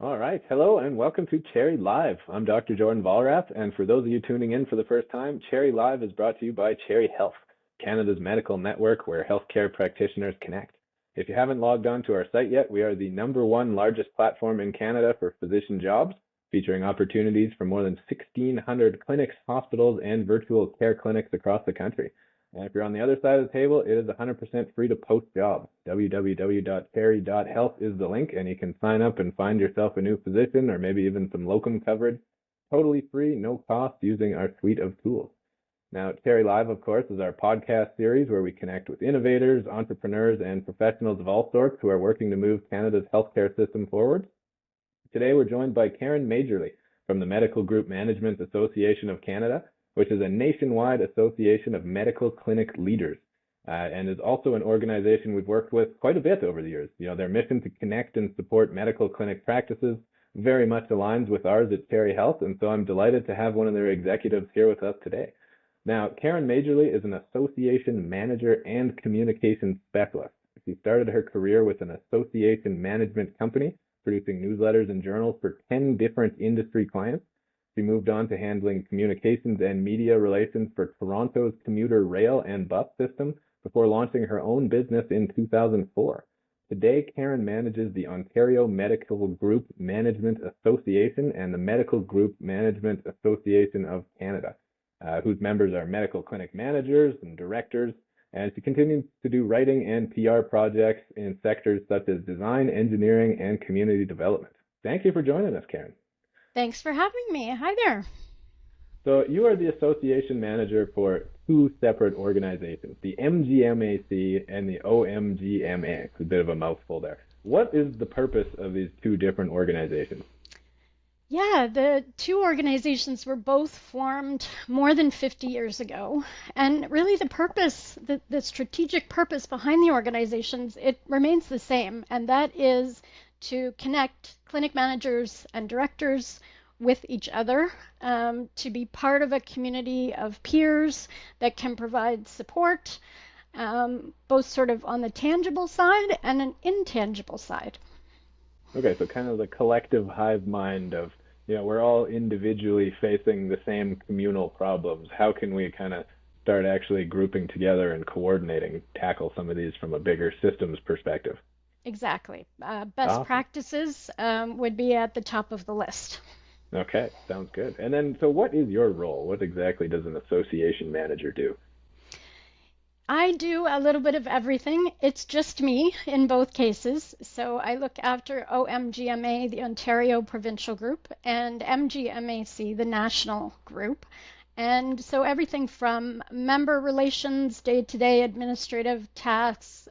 All right. Hello and welcome to Cherry Live. I'm Dr. Jordan Vollrath, and for those of you tuning in for the first time, Cherry Live is brought to you by Cherry Health, Canada's medical network where healthcare practitioners connect. If you haven't logged on to our site yet, we are the #1 largest platform in Canada for physician jobs, featuring opportunities for more than 1,600 clinics, hospitals, and virtual care clinics across the country. And if you're on the other side of the table, it is 100% free to post jobs. www.cherry.health is the link, and you can sign up and find yourself a new position or maybe even some locum coverage. Totally free, no cost, using our suite of tools. Now, Cherry Live, of course, is our podcast series where we connect with innovators, entrepreneurs, and professionals of all sorts who are working to move Canada's healthcare system forward. Today, we're joined by Karen Majerly from the Medical Group Management Association of Canada, which is a nationwide association of medical clinic leaders, and is also an organization we've worked with quite a bit over the years. You know, their mission to connect and support medical clinic practices very much aligns with ours at Cherry Health, and so I'm delighted to have one of their executives here with us today. Now, Karen Majerly is an association manager and communications specialist. She started her career with an association management company producing newsletters and journals for 10 different industry clients. She moved on to handling communications and media relations for Toronto's commuter rail and bus system before launching her own business in 2004. Today, Karen manages the Ontario Medical Group Management Association and the Medical Group Management Association of Canada, whose members are medical clinic managers and directors, and she continues to do writing and PR projects in sectors such as design, engineering, and community development. Thank you for joining us, Karen. Thanks for having me. Hi there. So you are the association manager for two separate organizations, the MGMAC and the OMGMA. It's a bit of a mouthful there. What is the purpose of these two different organizations? Yeah, the two organizations were both formed more than 50 years ago. And really the strategic purpose behind the organizations, it remains the same. And that is to connect clinic managers and directors with each other, to be part of a community of peers that can provide support, both sort of on the tangible side and an intangible side. Okay, so kind of the collective hive mind of, we're all individually facing the same communal problems. How can we kind of start actually grouping together and coordinating, tackle some of these from a bigger systems perspective? Exactly. Best Awesome. practices would be at the top of the list. Okay, sounds good. And then, so what is your role? What exactly does an association manager do? I do a little bit of everything. It's just me in both cases. So I look after OMGMA, the Ontario Provincial Group, and MGMAC, the National Group. And so everything from member relations, day-to-day administrative tasks,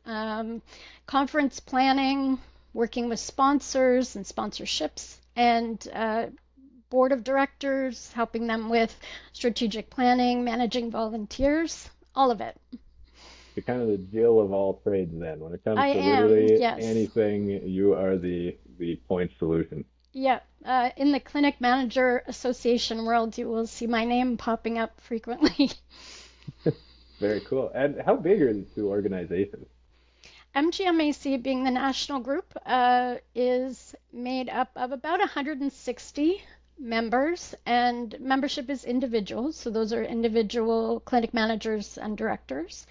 conference planning, working with sponsors and sponsorships, and board of directors, helping them with strategic planning, managing volunteers, all of it. You're kind of the Jill of all trades then. When it comes I to am, literally yes. anything, you are the point solution. Yeah, in the Clinic Manager Association world, you will see my name popping up frequently. Very cool. And how big are these two organizations? MGMAC, being the national group, is made up of about 160 members, and membership is individual, so those are individual clinic managers and directors.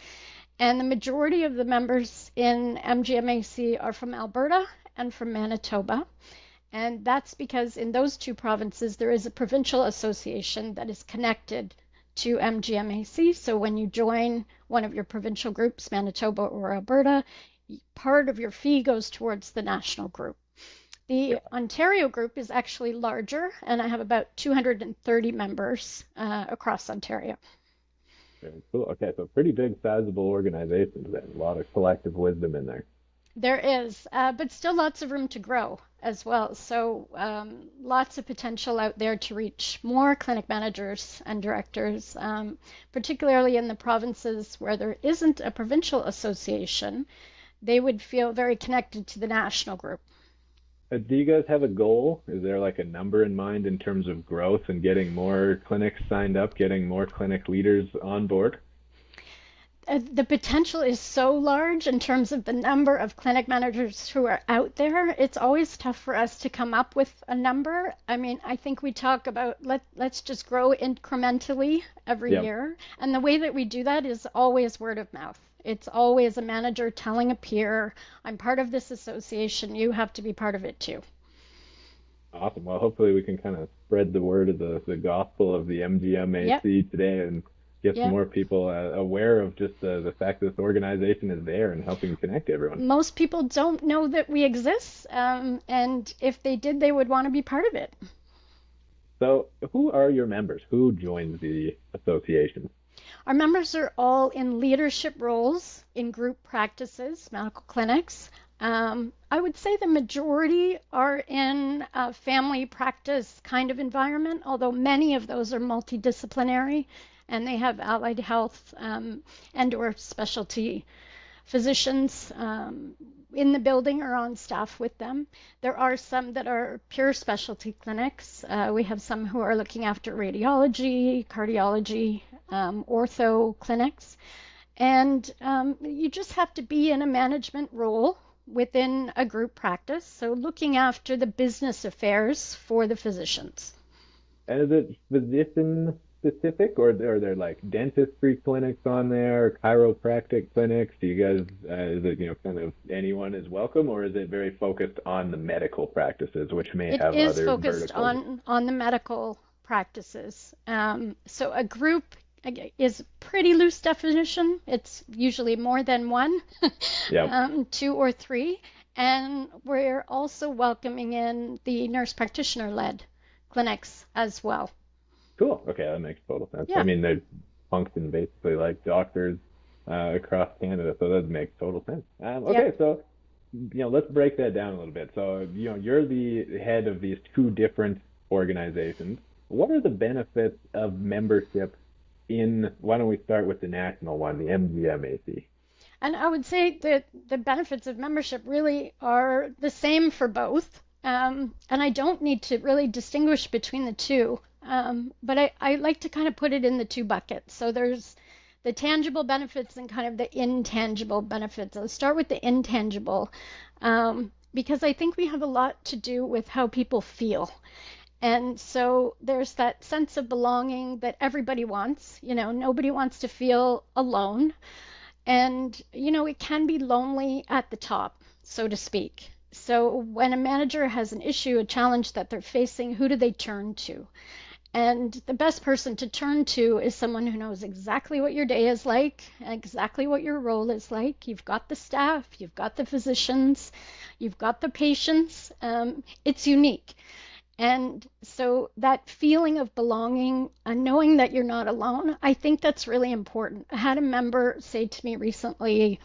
And the majority of the members in MGMAC are from Alberta and from Manitoba. And that's because in those two provinces, there is a provincial association that is connected to MGMAC. So when you join one of your provincial groups, Manitoba or Alberta, part of your fee goes towards the national group. The Ontario group is actually larger, and I have about 230 members across Ontario. Very cool. Okay, so pretty big, sizable organizations then. A lot of collective wisdom in there. There is, but still lots of room to grow as well. So lots of potential out there to reach more clinic managers and directors, particularly in the provinces where there isn't a provincial association. They would feel very connected to the national group. Do you guys have a goal? Is there like a number in mind in terms of growth and getting more clinics signed up, getting more clinic leaders on board? The potential is so large in terms of the number of clinic managers who are out there. It's always tough for us to come up with a number. I mean, I think we talk about let's just grow incrementally every Yeah. year. And the way that we do that is always word of mouth. It's always a manager telling a peer, I'm part of this association, you have to be part of it too. Awesome. Well, hopefully we can kind of spread the word of the gospel of the Yep, MGMAC today and get some yep. more people aware of just the fact that this organization is there and helping connect everyone. Most people don't know that we exist, and if they did, they would want to be part of it. So, who are your members? Who joins the association? Our members are all in leadership roles in group practices, medical clinics. I would say the majority are in a family practice kind of environment, although many of those are multidisciplinary and they have allied health and/or specialty physicians in the building or on staff with them. There are some that are pure specialty clinics. We have some who are looking after radiology, cardiology, ortho clinics. And you just have to be in a management role within a group practice, so looking after the business affairs for the physicians. And is it physician specific, or are there like dentistry clinics on there, chiropractic clinics? Do you guys, is it, kind of anyone is welcome, or is it very focused on the medical practices, which may It have is other focused verticals? on the medical practices. So a group is pretty loose definition. It's usually more than one, Yep. two or three. And we're also welcoming in the nurse practitioner led clinics as well. Cool. Okay, that makes total sense. I Yeah, mean, they function basically like doctors across Canada, so that makes total sense. Okay, yep. so let's break that down a little bit. So, you're the head of these two different organizations. What are the benefits of membership in, why don't we start with the national one, the MGMAC? And I would say that the benefits of membership really are the same for both. And I don't need to really distinguish between the two. But I like to kind of put it in the two buckets. So there's the tangible benefits and kind of the intangible benefits. I'll start with the intangible because I think we have a lot to do with how people feel. And so there's that sense of belonging that everybody wants. Nobody wants to feel alone. And, it can be lonely at the top, so to speak. So when a manager has an issue, a challenge that they're facing, who do they turn to? And the best person to turn to is someone who knows exactly what your day is like, exactly what your role is like. You've got the staff, you've got the physicians, you've got the patients. It's unique. And so that feeling of belonging and knowing that you're not alone, I think that's really important. I had a member say to me recently,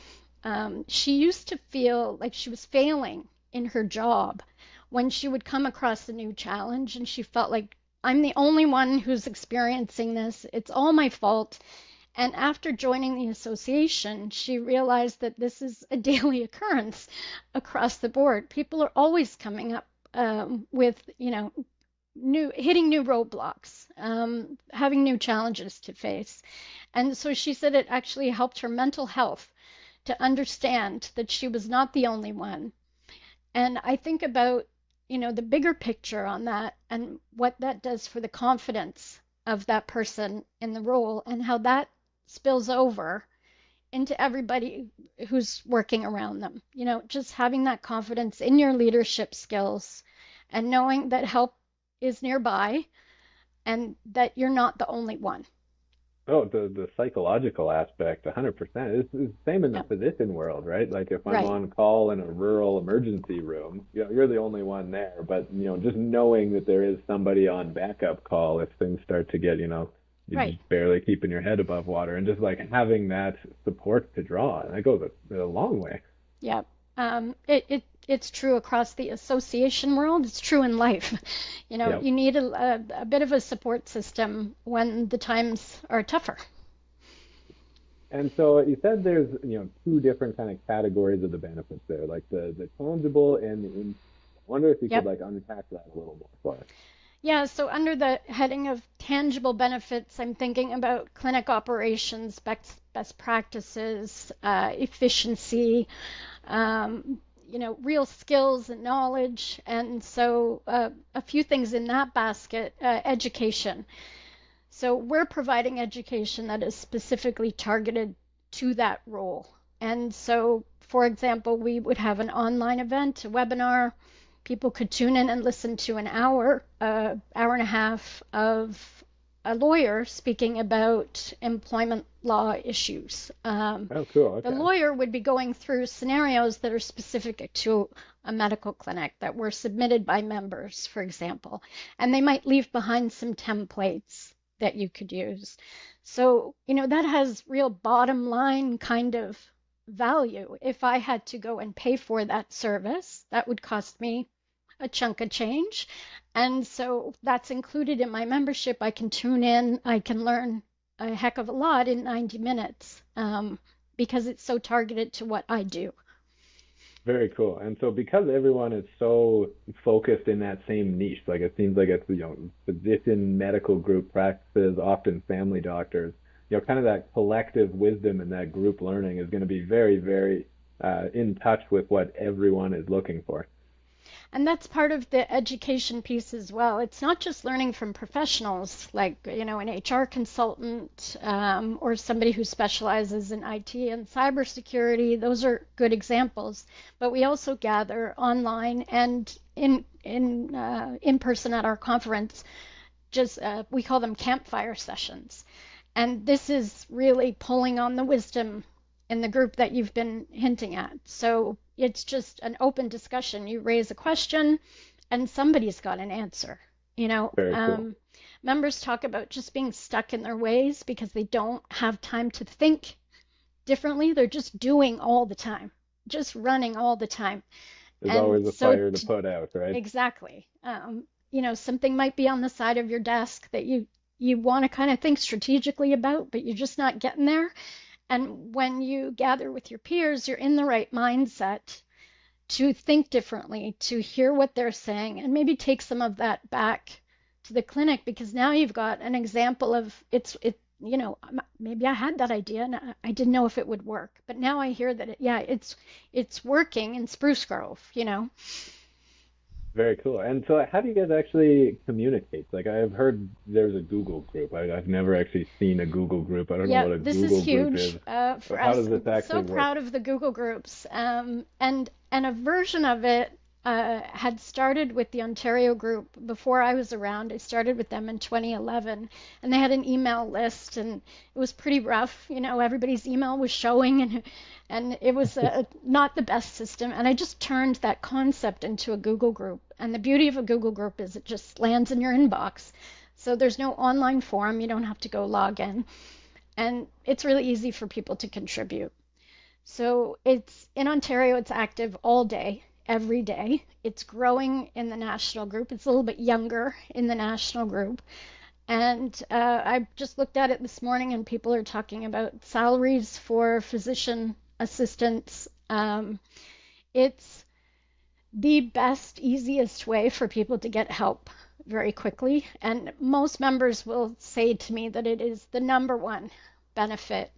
she used to feel like she was failing in her job when she would come across a new challenge and she felt like I'm the only one who's experiencing this. It's all my fault. And after joining the association, she realized that this is a daily occurrence across the board. People are always coming up with, new hitting new roadblocks, having new challenges to face. And so she said it actually helped her mental health to understand that she was not the only one. And I think about, the bigger picture on that and what that does for the confidence of that person in the role and how that spills over into everybody who's working around them. Just having that confidence in your leadership skills and knowing that help is nearby and that you're not the only one. Oh, the psychological aspect, 100%. It's the same in the Yeah, physician world, right? Like if I'm right, on call in a rural emergency room, you're the only one there, but just knowing that there is somebody on backup call if things start to get, you're right. just barely keeping your head above water, and just like having that support to draw, and that goes a long way. Yeah. It's true across the association world. It's true in life. Yeah. You need a bit of a support system when the times are tougher. And so you said there's, two different kind of categories of the benefits there, like the tangible and the in. I wonder if you could Yep. like unpack that a little more for us. Yeah, so under the heading of tangible benefits, I'm thinking about clinic operations, best practices, efficiency, real skills and knowledge. And so a few things in that basket, education. So we're providing education that is specifically targeted to that role. And so, for example, we would have an online event, a webinar. People could tune in and listen to an hour and a half of a lawyer speaking about employment law issues. Oh, cool. The Okay. lawyer would be going through scenarios that are specific to a medical clinic that were submitted by members, for example, and they might leave behind some templates that you could use. So, that has real bottom line kind of value. If I had to go and pay for that service, that would cost me a chunk of change. And so that's included in my membership. I can tune in, I can learn a heck of a lot in 90 minutes because it's so targeted to what I do. Very cool. And so because everyone is so focused in that same niche, like it seems like it's, physician medical group practices, often family doctors, kind of that collective wisdom and that group learning is going to be very, very in touch with what everyone is looking for. And that's part of the education piece as well. It's not just learning from professionals like, an HR consultant or somebody who specializes in IT and cybersecurity. Those are good examples. But we also gather online and in person at our conference. Just we call them campfire sessions. And this is really pulling on the wisdom in the group that you've been hinting at. So it's just an open discussion. You raise a question and somebody's got an answer. Very cool. Members talk about just being stuck in their ways because they don't have time to think differently. They're just doing all the time, just running all the time. There's And always a so, fire to put out, right? exactly. Something might be on the side of your desk that you want to kind of think strategically about, but you're just not getting there. And when you gather with your peers, you're in the right mindset to think differently, to hear what they're saying, and maybe take some of that back to the clinic because now you've got an example of maybe I had that idea and I didn't know if it would work, but now I hear that it's working in Spruce Grove. Very cool. And so, how do you guys actually communicate? Like, I've heard there's a Google group. I've never actually seen a Google group. I don't know Yeah, what a this is Google group huge is. for But how us. does this I'm actually so work? proud of the Google groups, and a version of it had started with the Ontario group before I was around. I started with them in 2011, and they had an email list, and it was pretty rough. Everybody's email was showing, and it was not the best system. And I just turned that concept into a Google group. And the beauty of a Google group is it just lands in your inbox. So there's no online forum. You don't have to go log in. And it's really easy for people to contribute. So it's in Ontario, it's active all day, every day. It's growing in the national group. It's a little bit younger in the national group. And I just looked at it this morning, and people are talking about salaries for physician assistants. It's the best, easiest way for people to get help very quickly. And most members will say to me that it is the number one benefit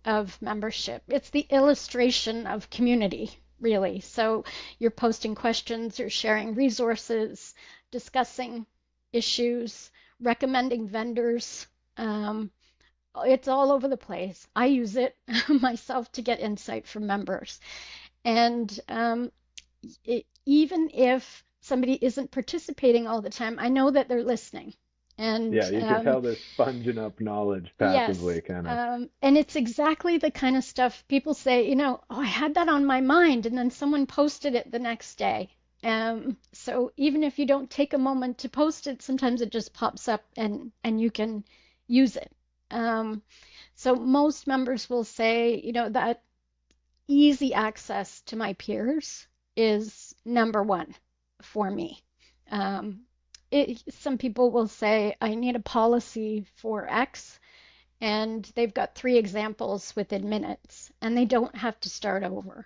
of membership. It's the illustration of community, really. So you're posting questions, you're sharing resources, discussing issues, recommending vendors. It's all over the place. I use it myself to get insight from members. And even if somebody isn't participating all the time, I know that they're listening. And Yeah, you can tell they're sponging up knowledge yes, passively, kind of. and it's exactly the kind of stuff people say, oh, I had that on my mind, and then someone posted it the next day. So even if you don't take a moment to post it, sometimes it just pops up and you can use it. So most members will say, that easy access to my peers is number one for me. Um, some people will say, I need a policy for X, and they've got 3 examples within minutes, and they don't have to start over.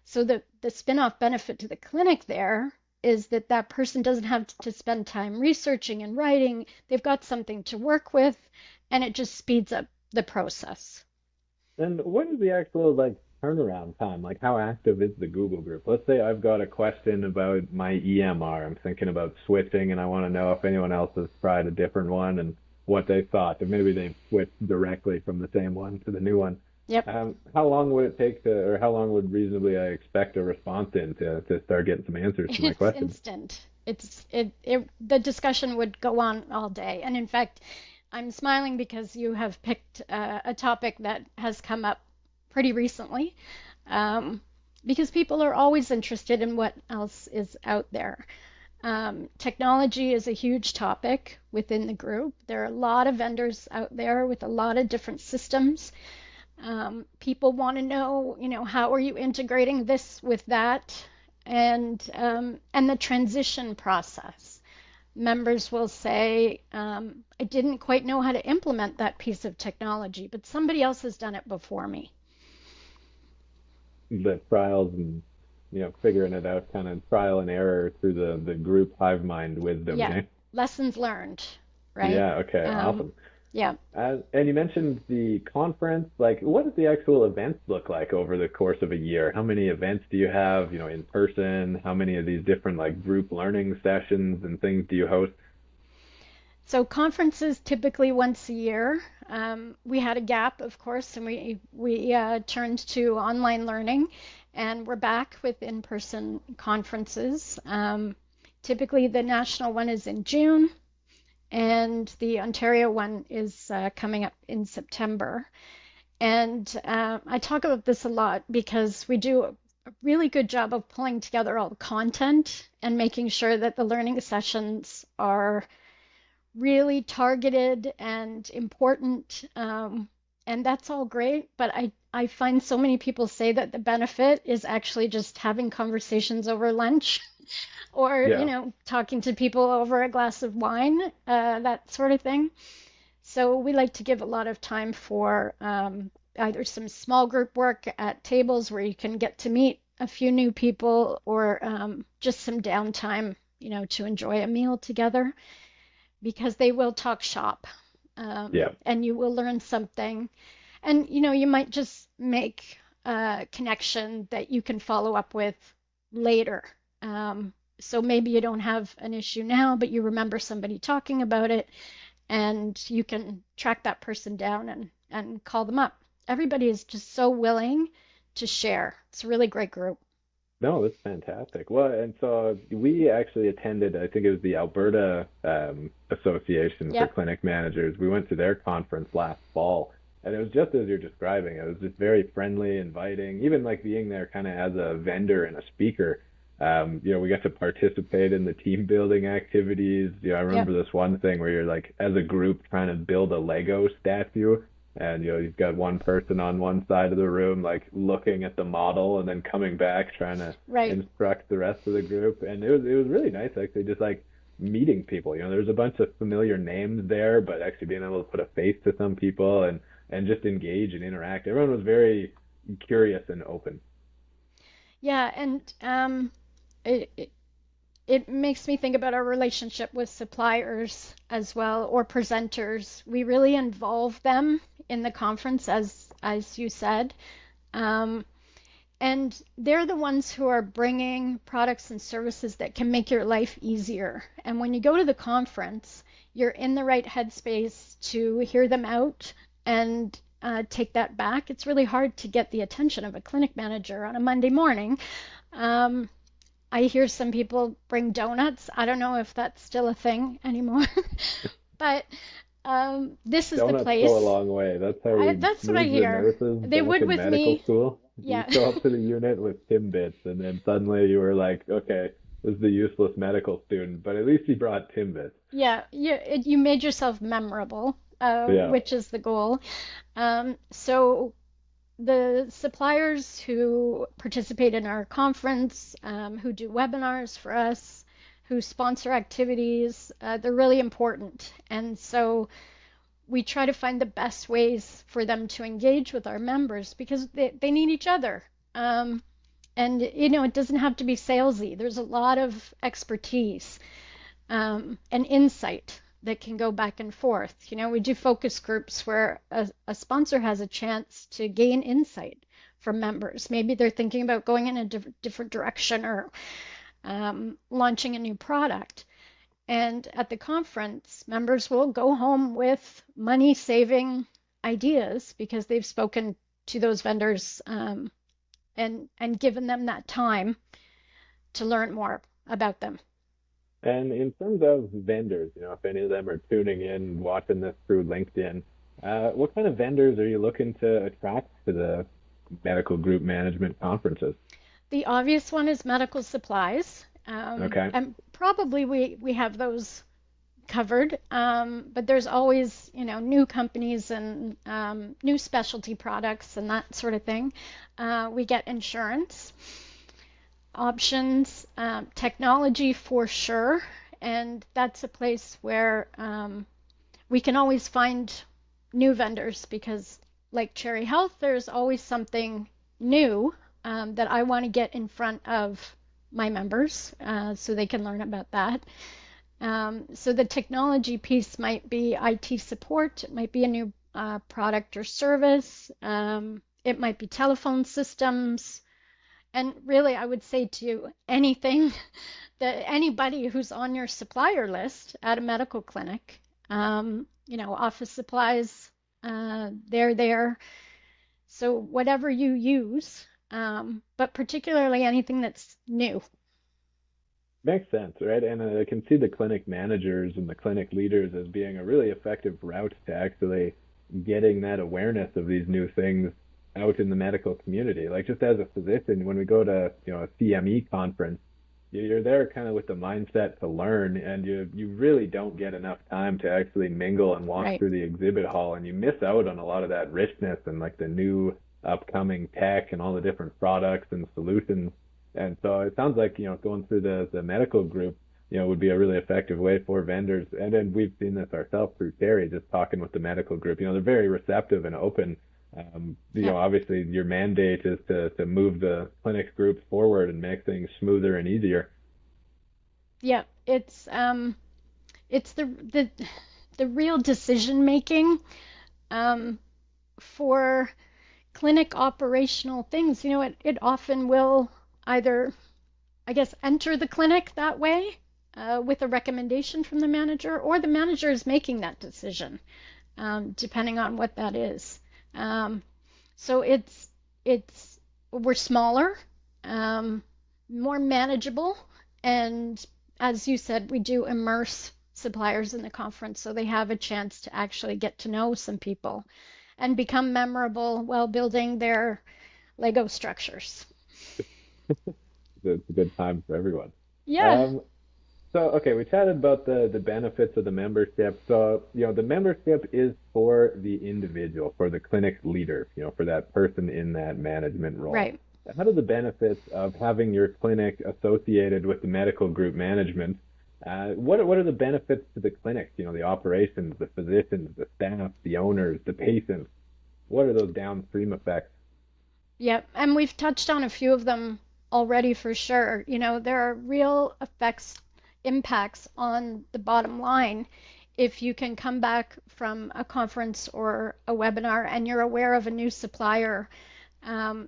So the spin-off benefit to the clinic there is that that person doesn't have to spend time researching and writing. They've got something to work with, and it just speeds up the process. And what is the actual like turnaround time? Like how active is the Google group? Let's say I've got a question about my EMR. I'm thinking about switching and I want to know if anyone else has tried a different one and what they thought. Or maybe they've switched directly from the same one to the new one. Yep. How long would it take to, or how long would reasonably I expect a response in to start getting some answers to my It's questions? instant. The discussion would go on all day. And in fact, I'm smiling because you have picked a topic that has come up pretty recently, um, because people are always interested in what else is out there. Technology is a huge topic within the group. There are a lot of vendors out there with a lot of different systems. People want to know, how are you integrating this with that, and the transition process. Members will say, I didn't quite know how to implement that piece of technology, but somebody else has done it before me. The trials and figuring it out, kind of trial and error through the group hive mind wisdom, Yeah, eh? lessons learned, right? Yeah, okay, Um, awesome. yeah. And you mentioned the conference. Like, what does the actual events look like over the course of a year? How many events do you have, in person? How many of these different like group learning sessions and things do you host? So conferences typically once a year. We had a gap, of course, and we turned to online learning, and we're back with in-person conferences. Typically, the national one is in June, and the Ontario one is coming up in September. And I talk about this a lot because we do a really good job of pulling together all the content and making sure that the learning sessions are really targeted and important. And that's all great, but I find so many people say that the benefit is actually just having conversations over lunch or, Yeah. talking to people over a glass of wine, that sort of thing. So we like to give a lot of time for either some small group work at tables where you can get to meet a few new people, or just some downtime, to enjoy a meal together, because they will talk shop, Yeah. and you will learn something. And you might just make a connection that you can follow up with later. So maybe you don't have an issue now, but you remember somebody talking about it, and you can track that person down and call them up. Everybody is just so willing to share. It's a really great group. No, that's fantastic. Well, and so we actually attended, I think it was the Alberta Association for Yep, Clinic Managers. We went to their conference last fall, and it was just as you're describing. It was just very friendly, inviting, even like being there kind of as a vendor and a speaker. We got to participate in the team building activities. I yep, remember this one thing where you're like, as a group, trying to build a Lego statue, and you've got one person on one side of the room like looking at the model and then coming back trying to right. instruct the rest of the group. And it was really nice actually, just like meeting people. There's a bunch of familiar names there, but actually being able to put a face to some people and just engage and interact. Everyone was very curious and open. Yeah, and it, it it makes me think about our relationship with suppliers as well, or presenters. We really involve them in the conference, as you said. Um, and they're the ones who are bringing products and services that can make your life easier. And when you go to the conference, you're in the right headspace to hear them out and take that back. It's really hard to get the attention of a clinic manager on a Monday morning. Um, I hear some people bring donuts. I don't know if that's still a thing anymore, but this is the Donuts go a place. long way. That's how we That's what I moved the hear. nurses They back would in with medical me. school. You Yeah. show up to the unit with Timbits, and then suddenly you were like, okay, this is the useless medical student, but at least he brought Timbits. Yeah, you made yourself memorable, Yeah. which is the goal. So the suppliers who participate in our conference, who do webinars for us, who sponsor activities, they're really important. And so we try to find the best ways for them to engage with our members because they need each other. Um, And, it doesn't have to be salesy. There's a lot of expertise and insight that can go back and forth. We do focus groups where a sponsor has a chance to gain insight from members. Maybe they're thinking about going in a different direction or launching a new product. And at the conference, members will go home with money saving ideas because they've spoken to those vendors and given them that time to learn more about them. And in terms of vendors, if any of them are tuning in, watching this through LinkedIn, what kind of vendors are you looking to attract to the medical group management conferences? The obvious one is medical supplies. Okay. And probably we have those covered, but there's always, new companies and new specialty products and that sort of thing. We get insurance options, technology for sure, and that's a place where we can always find new vendors because, like Cherry Health, there's always something new that I want to get in front of my members so they can learn about that. So the technology piece might be IT support, it might be a new product or service, it might be telephone systems. And really, I would say to you, anything that anybody who's on your supplier list at a medical clinic, office supplies, they're there. So whatever you use, but particularly anything that's new. Makes sense, right? And I can see the clinic managers and the clinic leaders as being a really effective route to actually getting that awareness of these new things out in the medical community. Like just as a physician, when we go to, a CME conference, you're there kind of with the mindset to learn, and you really don't get enough time to actually mingle and walk Right. through the exhibit hall, and you miss out on a lot of that richness and like the new upcoming tech and all the different products and solutions. And so it sounds like, going through the medical group, would be a really effective way for vendors. And then we've seen this ourselves through Terry, just talking with the medical group. They're very receptive and open. Yeah. Obviously your mandate is to move the clinic groups forward and make things smoother and easier. Yeah. It's the real decision making for clinic operational things. It often will either, I guess, enter the clinic that way with a recommendation from the manager, or the manager is making that decision, depending on what that is. So it's we're smaller, more manageable, and as you said, we do immerse suppliers in the conference so they have a chance to actually get to know some people and become memorable while building their Lego structures. It's a good time for everyone. Yeah, Um, So, okay, we chatted about the benefits of the membership. So, the membership is for the individual, for the clinic leader, for that person in that management role. right. How do the benefits of having your clinic associated with the medical group management, what are the benefits to the clinic? The operations, the physicians, the staff, the owners, the patients. What are those downstream effects? Yep, and we've touched on a few of them already for sure. There are real impacts on the bottom line if you can come back from a conference or a webinar and you're aware of a new supplier.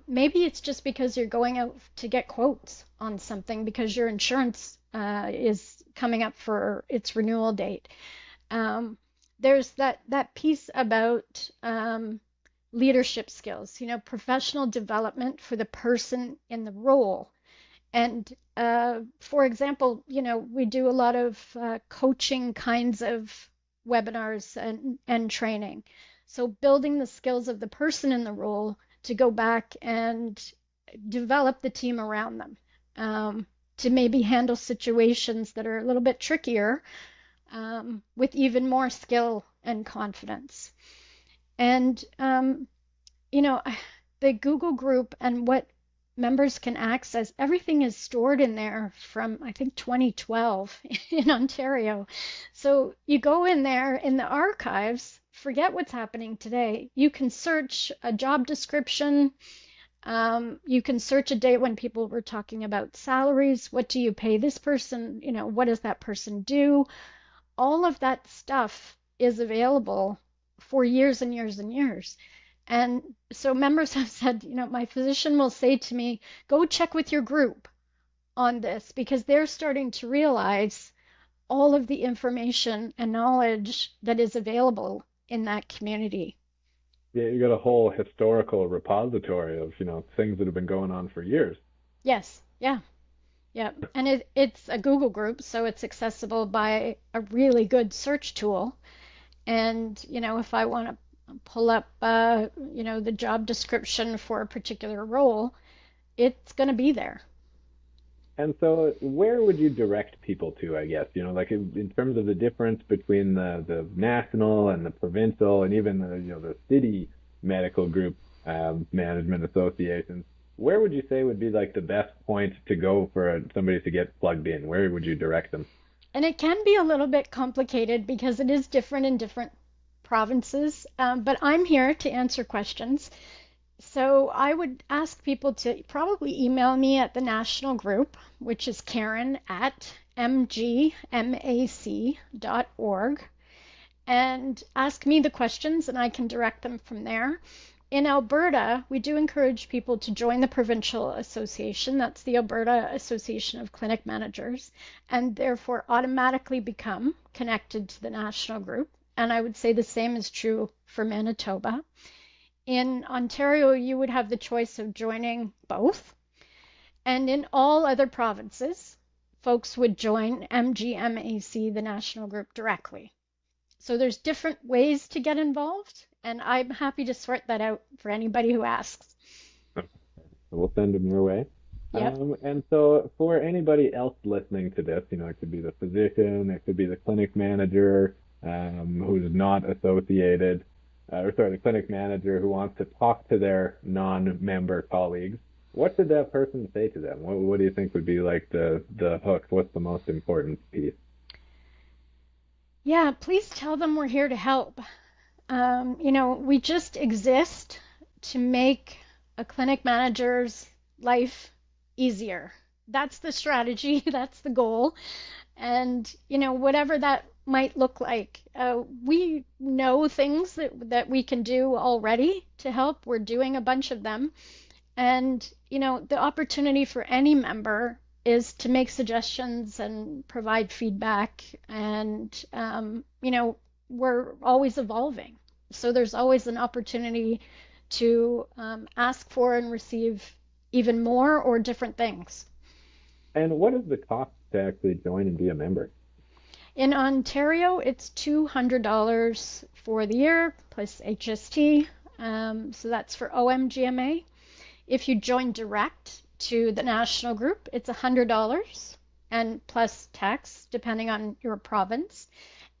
Maybe it's just because you're going out to get quotes on something because your insurance is coming up for its renewal date. There's that piece about leadership skills, professional development for the person in the role. And for example, we do a lot of coaching kinds of webinars and training. So building the skills of the person in the role to go back and develop the team around them, to maybe handle situations that are a little bit trickier with even more skill and confidence. And, the Google group and what members can access, everything is stored in there from, I think, 2012 in Ontario. So you go in there in the archives, forget what's happening today. You can search a job description, You can search a date when people were talking about salaries. What do you pay this person? What does that person do? All of that stuff is available for years and years and years. And so members have said, my physician will say to me, go check with your group on this because they're starting to realize all of the information and knowledge that is available in that community. Yeah, you got a whole historical repository of, things that have been going on for years. Yes, yeah, yeah. And it's a Google group, so it's accessible by a really good search tool. And, if I want to pull up, the job description for a particular role, it's going to be there. And so, where would you direct people to, I guess? Like in terms of the difference between the national and the provincial and even the city medical group management associations, where would you say would be like the best point to go for somebody to get plugged in? Where would you direct them? And it can be a little bit complicated because it is different in different provinces, but I'm here to answer questions. So I would ask people to probably email me at the national group, which is Karen at mgmac.org, and ask me the questions and I can direct them from there. In Alberta, we do encourage people to join the provincial association. That's the Alberta Association of Clinic Managers, and therefore automatically become connected to the national group. And I would say the same is true for Manitoba. In Ontario, you would have the choice of joining both. And in all other provinces, folks would join MGMAC, the national group, directly. So there's different ways to get involved, and I'm happy to sort that out for anybody who asks. We'll send them your way. Yep. And so for anybody else listening to this, it could be the physician, it could be the clinic manager who's not associated, the clinic manager who wants to talk to their non-member colleagues. What should that person say to them? What do you think would be like the hook? What's the most important piece? Yeah, please tell them we're here to help. We just exist to make a clinic manager's life easier. That's the strategy, that's the goal. And, whatever that might look like, we know things that we can do already to help. We're doing a bunch of them. And, the opportunity for any member is to make suggestions and provide feedback. And, we're always evolving. So there's always an opportunity to ask for and receive even more or different things. And what is the cost to actually join and be a member? In Ontario, it's $200 for the year plus HST. So that's for OMGMA. If you join direct to the national group, it's $100 and plus tax, depending on your province.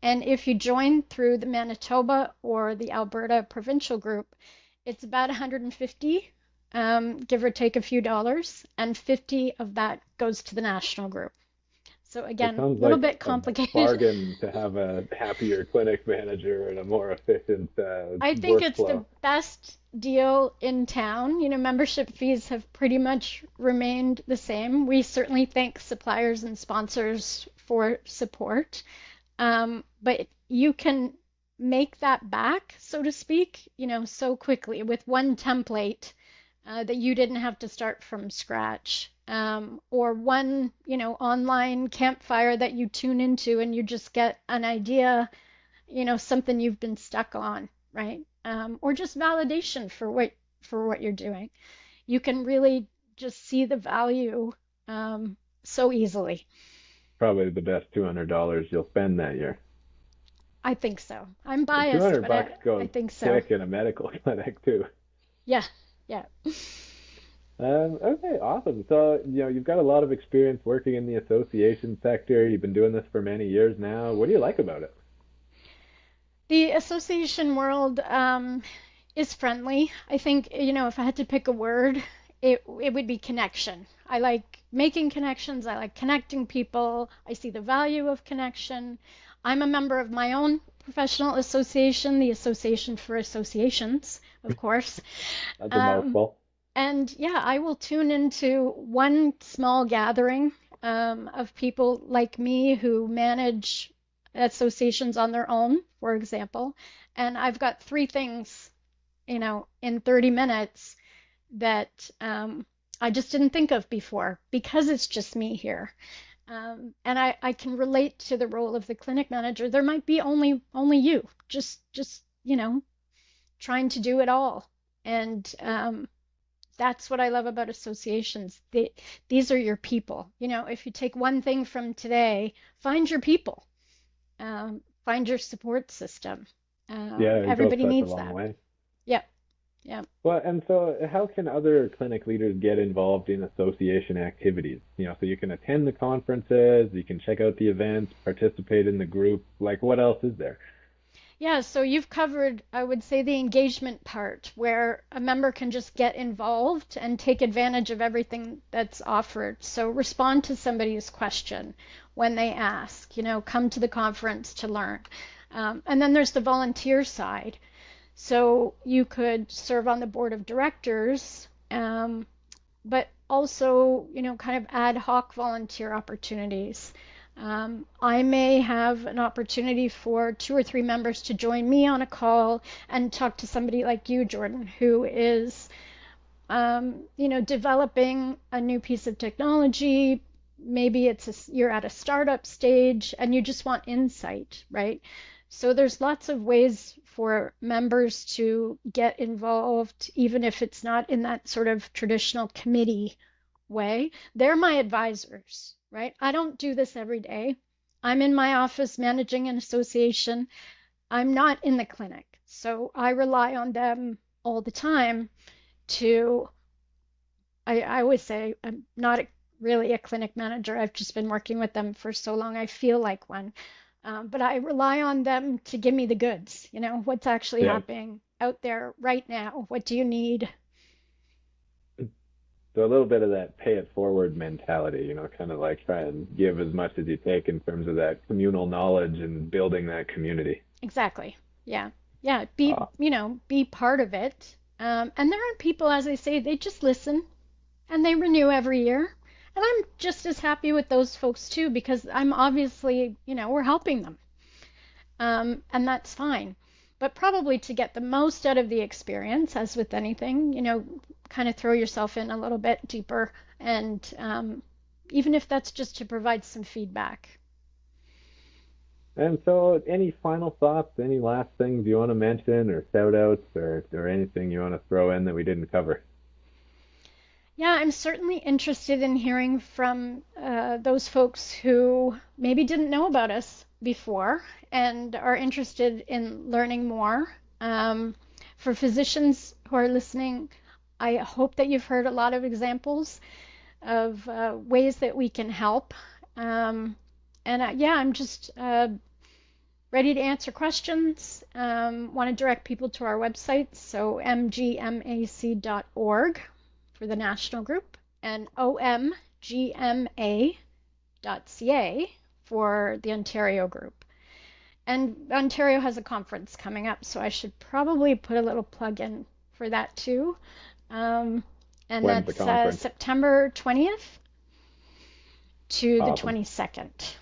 And if you join through the Manitoba or the Alberta provincial group, it's about $150, give or take a few dollars, and 50 of that goes to the national group. So again, a little bit complicated. A bargain to have a happier clinic manager and a more efficient I think workflow. It's the best deal in town. Membership fees have pretty much remained the same. We certainly thank suppliers and sponsors for support. But you can make that back, so to speak, so quickly with one template that you didn't have to start from scratch. Or one, online campfire that you tune into and you just get an idea, something you've been stuck on, right? Or just validation for what you're doing. You can really just see the value so easily. Probably the best $200 you'll spend that year. I think so. I'm biased, $200 but goes I think so. quick in a medical clinic too. Yeah, yeah. Okay, awesome. So, you've got a lot of experience working in the association sector. You've been doing this for many years now. What do you like about it? The association world is friendly. I think, if I had to pick a word, it would be connection. I like making connections. I like connecting people. I see the value of connection. I'm a member of my own professional association, the Association for Associations, of course. That's a mouthful. And yeah, I will tune into one small gathering of people like me who manage associations on their own, for example. And I've got three things, in 30 minutes that I just didn't think of before because it's just me here. And I can relate to the role of the clinic manager. There might be only you, just trying to do it all. And that's what I love about associations. These are your people. If you take one thing from today, find your people, find your support system. Yeah, it goes Everybody such a needs long that. way. Yep, yep. Well, and so how can other clinic leaders get involved in association activities? So you can attend the conferences, you can check out the events, participate in the group. Like, what else is there? Yeah, so you've covered, I would say, the engagement part where a member can just get involved and take advantage of everything that's offered. So respond to somebody's question when they ask, come to the conference to learn. And then there's the volunteer side. So you could serve on the board of directors, but also, kind of ad hoc volunteer opportunities. I may have an opportunity for two or three members to join me on a call and talk to somebody like you, Jordan, who is, developing a new piece of technology. Maybe you're at a startup stage and you just want insight, right? So there's lots of ways for members to get involved, even if it's not in that sort of traditional committee way. They're my advisors, right? I don't do this every day. I'm in my office managing an association. I'm not in the clinic. So I rely on them all the time to, I always say I'm not really a clinic manager. I've just been working with them for so long. I feel like one. But I rely on them to give me the goods, what's actually Yeah. happening out there right now. What do you need? So a little bit of that pay it forward mentality, kind of like try and give as much as you take in terms of that communal knowledge and building that community. Exactly. Yeah. Yeah. Be, Uh, be part of it. And there are people, as I say, they just listen and they renew every year. And I'm just as happy with those folks too, because I'm obviously, we're helping them. And that's fine. But probably to get the most out of the experience, as with anything, kind of throw yourself in a little bit deeper. And even if that's just to provide some feedback. and so any final thoughts, any last things you want to mention or shout outs or anything you want to throw in that we didn't cover? Yeah, I'm certainly interested in hearing from those folks who maybe didn't know about us before and are interested in learning more. For physicians who are listening, I hope that you've heard a lot of examples of ways that we can help. And yeah, I'm just ready to answer questions. Want to direct people to our website, so mgmac.org for the national group and omgma.ca for the Ontario group. And Ontario has a conference coming up, so I should probably put a little plug in for that too. Um, and When's the that's conference? September 20th to the Awesome. 22nd,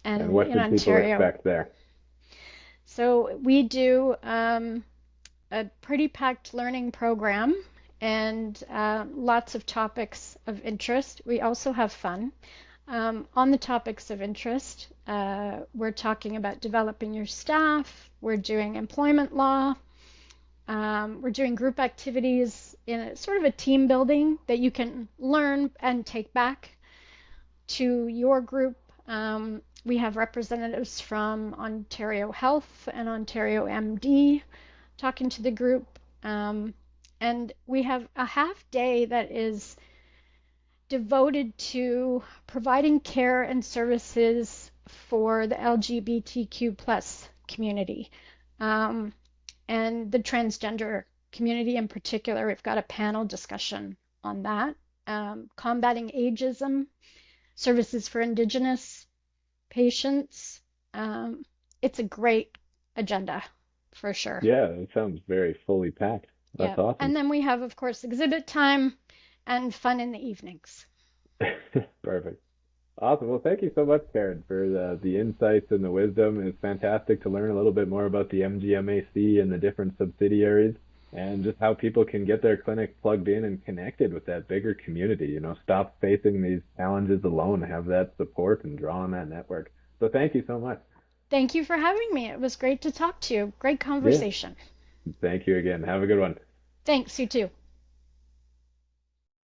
And and what in should people Ontario. expect there? So we do a pretty packed learning program and lots of topics of interest. We also have fun. On the topics of interest, we're talking about developing your staff, we're doing employment law, we're doing group activities in a sort of a team building that you can learn and take back to your group. We have representatives from Ontario Health and Ontario MD talking to the group. And we have a half day that is devoted to providing care and services for the LGBTQ plus community, and the transgender community in particular. We've got a panel discussion on that. Combating ageism, services for Indigenous patients. It's a great agenda for sure. Yeah, it sounds very fully packed. That's Yeah. And awesome. then we have, of course, exhibit time and fun in the evenings. Perfect. Awesome. Well, thank you so much, Karen, for the insights and the wisdom. It's fantastic to learn a little bit more about the MGMAC and the different subsidiaries and just how people can get their clinic plugged in and connected with that bigger community. Stop facing these challenges alone, have that support and draw on that network. So thank you so much. Thank you for having me. It was great to talk to you. Great Yeah. conversation. Thank you again. Have a good one. Thanks, you too.